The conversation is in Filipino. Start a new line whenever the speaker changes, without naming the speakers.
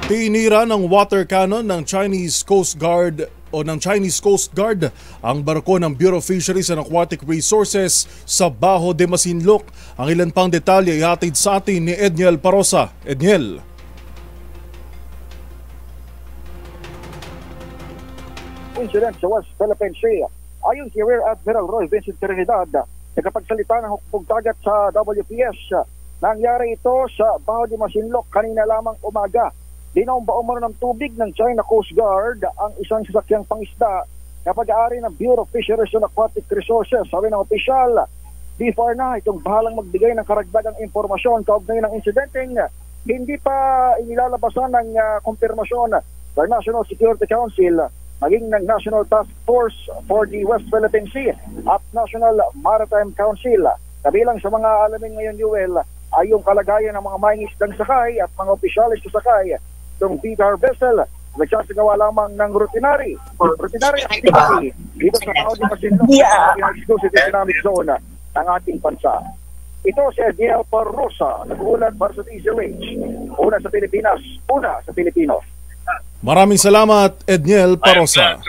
Tinira ng water cannon ng Chinese Coast Guard ang barko ng Bureau of Fisheries and Aquatic Resources sa Bajo de Masinloc. Ang ilan pang detalye ay hatid sa atin ni Edniel Parosa. Edniel.
Incident sa West Philippine Sea. Ayon kay Rear Admiral Roy Vincent Trinidad, nakapagsalita ng hukbong dagat sa WPS, nangyari ito sa Bajo de Masinloc kanina lamang umaga. Dinomba umano ng tubig ng China Coast Guard ang isang sasakyang pangisda na pag-aari ng Bureau of Fisheries and Aquatic Resources. Sabi ng opisyal, before na itong bahalang magbigay ng karagdagang impormasyon kaugnay ng insidenteng hindi pa inilalabasan ng kumpirmasyon ng National Security Council, maging ng National Task Force for the West Philippine Sea at National Maritime Council. Kabilang sa mga alamin ngayon, Yuel, ay yung kalagayan ng mga mangingisdang sakay at mga opisyalis sa sakay itong BTR vessel nagsasagawa lamang ng routinary activity dito sa Bajo de Masinloc ng exclusive economic zone ng ating bansa. Ito si Edniel Parosa, nag-uulat para sa DZRH. Una sa Pilipinas, una sa Pilipino.
Maraming salamat, Edniel Parosa.